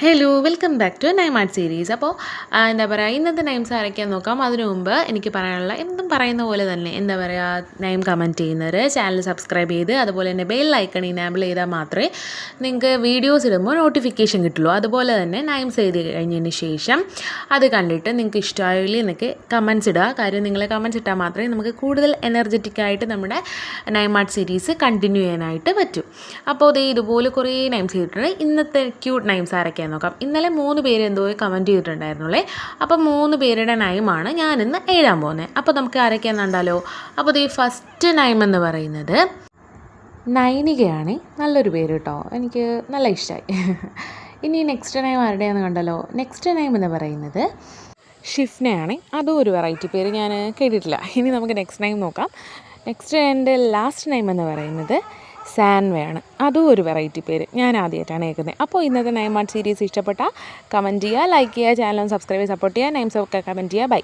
Hello welcome back to nine art series. അപ്പോൾ എന്താ പറയുക, ഇന്നത്തെ നൈംസ് ആരൊക്കെയാന്ന് നോക്കാം. അതിനു മുമ്പ് എനിക്ക് പറയാനുള്ള എന്തും പറയുന്ന പോലെ തന്നെ എന്താ പറയുക, നൈം കമൻറ്റ് ചെയ്യുന്നവർ ചാനൽ സബ്സ്ക്രൈബ് ചെയ്ത് അതുപോലെ തന്നെ ബെൽ ഐക്കൺ ഇനേബിൾ ചെയ്താൽ മാത്രമേ നിങ്ങൾക്ക് വീഡിയോസ് ഇടുമ്പോൾ നോട്ടിഫിക്കേഷൻ കിട്ടുള്ളൂ. അതുപോലെ തന്നെ നൈംസ് എഴുതി കഴിഞ്ഞതിന് ശേഷം അത് കണ്ടിട്ട് നിങ്ങൾക്ക് ഇഷ്ടമായില്ല എന്നൊക്കെ കമൻറ്റ്സ് ഇടുക. കാര്യം നിങ്ങൾ കമൻറ്റ്സ് ഇട്ടാൽ മാത്രമേ നമുക്ക് കൂടുതൽ എനർജറ്റിക് ആയിട്ട് നമ്മുടെ നൈം ആർട്ട് സീരീസ് കണ്ടിന്യൂ ചെയ്യാനായിട്ട് പറ്റും. അപ്പോൾ ഇതുപോലെ കുറേ നൈംസ് ചെയ്തിട്ടുണ്ട്. ഇന്നത്തെ ക്യൂട്ട് നൈംസ് ആരൊക്കെയാണ് നോക്കാം. ഇന്നലെ 3 പേര് എന്തോ കമൻറ്റ് ചെയ്തിട്ടുണ്ടായിരുന്നുള്ളേ. അപ്പം 3 പേരുടെ നൈമാണ് ഞാനിന്ന് എഴുതാൻ പോകുന്നത്. അപ്പോൾ നമുക്ക് ആരൊക്കെയാണെന്ന് കണ്ടാലോ. അപ്പോൾ ഫസ്റ്റ് നൈം എന്ന് പറയുന്നത് നൈനികയാണ്. നല്ലൊരു പേര് കേട്ടോ, എനിക്ക് നല്ല ഇഷ്ടമായി. ഇനി നെക്സ്റ്റ് നൈം ആരുടെയാണെന്ന് കണ്ടല്ലോ. നെക്സ്റ്റ് നൈം എന്ന് പറയുന്നത് ഷിഫ്നയാണ്. അതും ഒരു വെറൈറ്റി പേര്, ഞാൻ കേട്ടിട്ടില്ല. ഇനി നമുക്ക് നെക്സ്റ്റ് നൈം നോക്കാം. നെക്സ്റ്റ് എൻ്റെ ലാസ്റ്റ് നൈം എന്ന് പറയുന്നത് സാൻവയാണ്. അതും ഒരു വെറൈറ്റി പേര്, ഞാൻ ആദ്യമായിട്ടാണ് കേൾക്കുന്നത്. അപ്പോൾ ഇന്നത്തെ നൈം ആർട്ട് സീരീസ് ഇഷ്ടപ്പെട്ടാൽ കമൻറ്റ് ചെയ്യുക, ലൈക്ക് ചെയ്യുക, ചാനൽ സബ്സ്ക്രൈബ് ചെയ്ത് സപ്പോർട്ട് ചെയ്യുക. നൈംസ് ഒക്കെ കമൻറ്റ് ചെയ്യുക. ബൈ.